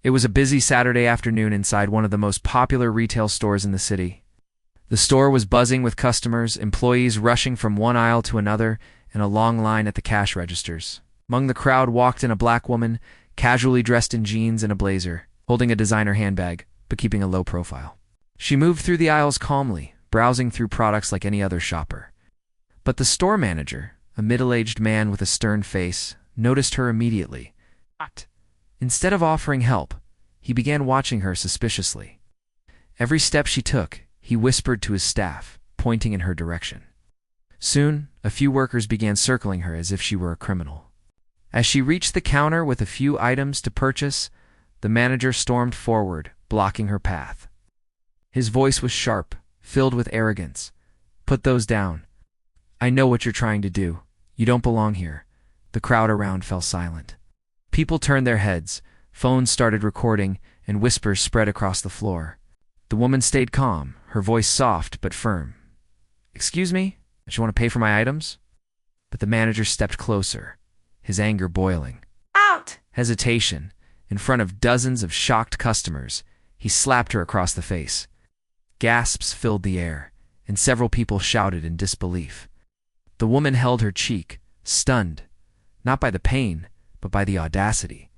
It was a busy Saturday afternoon inside one of the most popular retail stores in the city. The store was buzzing with customers, employees rushing from one aisle to another, and a long line at the cash registers. Among the crowd walked in a black woman, casually dressed in jeans and a blazer, holding a designer handbag, but keeping a low profile. She moved through the aisles calmly, browsing through products like any other shopper. But the store manager, a middle-aged man with a stern face, noticed her immediately. Instead of offering help, he began watching her suspiciously. Every step she took, he whispered to his staff, pointing in her direction. Soon, a few workers began circling her as if she were a criminal. As she reached the counter with a few items to purchase, the manager stormed forward, blocking her path. His voice was sharp, filled with arrogance. "Put those down. I know what you're trying to do. You don't belong here." The crowd around fell silent. People turned their heads, phones started recording, and whispers spread across the floor. The woman stayed calm, her voice soft but firm. "Excuse me? Don't you want to pay for my items?" But the manager stepped closer, his anger boiling. Out! Hesitation. In front of dozens of shocked customers, he slapped her across the face. Gasps filled the air, and several people shouted in disbelief. The woman held her cheek, stunned, not by the pain, but by the audacity.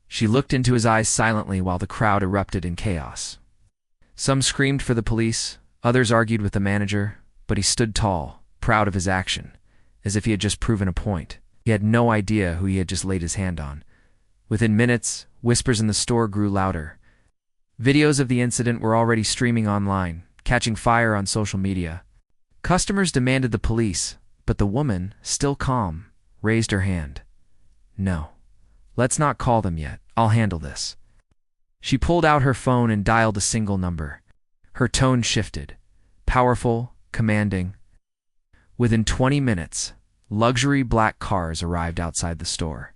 She looked into his eyes silently while the crowd erupted in chaos. Some screamed for the police, others argued with the manager, but he stood tall, proud of his action, as if he had just proven a point. He had no idea who he had just laid his hand on. Within minutes, whispers in the store grew louder. Videos of the incident were already streaming online, catching fire on social media. Customers demanded the police, but the woman, still calm, raised her hand. "No. Let's not call them yet. I'll handle this." She pulled out her phone and dialed a single number. Her tone shifted, powerful, commanding. Within 20 minutes, luxury black cars arrived outside the store.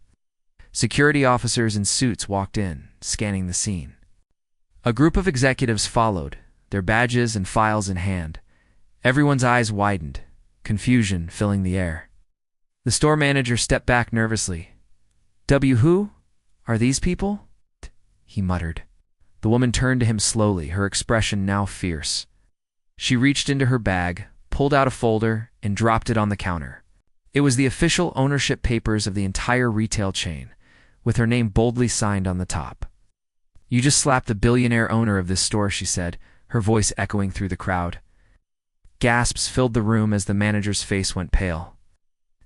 Security officers in suits walked in, scanning the scene. A group of executives followed, their badges and files in hand. Everyone's eyes widened, confusion filling the air. The store manager stepped back nervously. Who? Are these people?" he muttered. The woman turned to him slowly, her expression now fierce. She reached into her bag, pulled out a folder, and dropped it on the counter. It was the official ownership papers of the entire retail chain, with her name boldly signed on the top. "You just slapped the billionaire owner of this store," she said, her voice echoing through the crowd. Gasps filled the room as the manager's face went pale.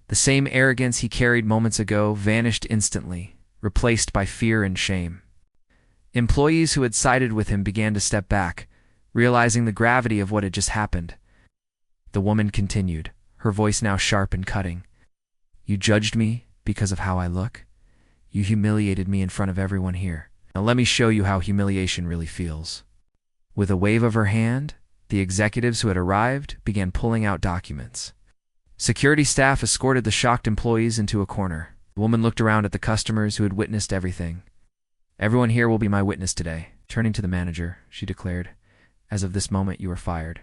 The same arrogance he carried moments ago vanished instantly, replaced by fear and shame. Employees who had sided with him began to step back, realizing the gravity of what had just happened. The woman continued, her voice now sharp and cutting. "You judged me because of how I look. You humiliated me in front of everyone here. Now let me show you how humiliation really feels." With a wave of her hand, the executives who had arrived began pulling out documents. Security staff escorted the shocked employees into a corner. The woman looked around at the customers who had witnessed everything. "Everyone here will be my witness today." Turning to the manager, she declared, "As of this moment, you are fired.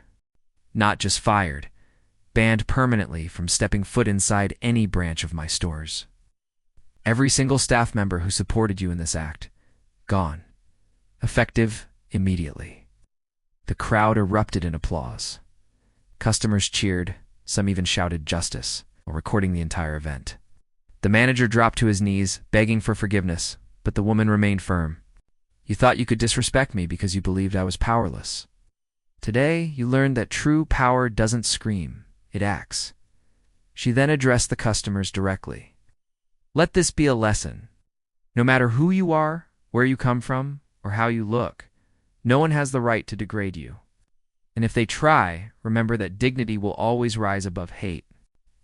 Not just fired, banned permanently from stepping foot inside any branch of my stores. Every single staff member who supported you in this act, gone. Effective immediately." The crowd erupted in applause. Customers cheered, some even shouted "justice," while recording the entire event. The manager dropped to his knees, begging for forgiveness, but the woman remained firm. "You thought you could disrespect me because you believed I was powerless. Today, you learned that true power doesn't scream, it acts." She then addressed the customers directly. "Let this be a lesson. No matter who you are, where you come from, or how you look, no one has the right to degrade you. And if they try, remember that dignity will always rise above hate."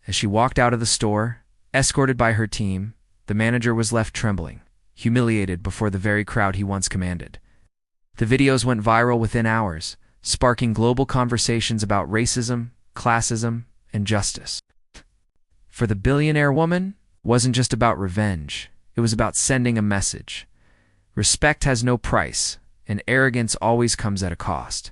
As she walked out of the store, escorted by her team, the manager was left trembling, humiliated before the very crowd he once commanded. The videos went viral within hours, sparking global conversations about racism, classism, and justice. For the billionaire woman, it wasn't just about revenge. It was about sending a message. Respect has no price, and arrogance always comes at a cost.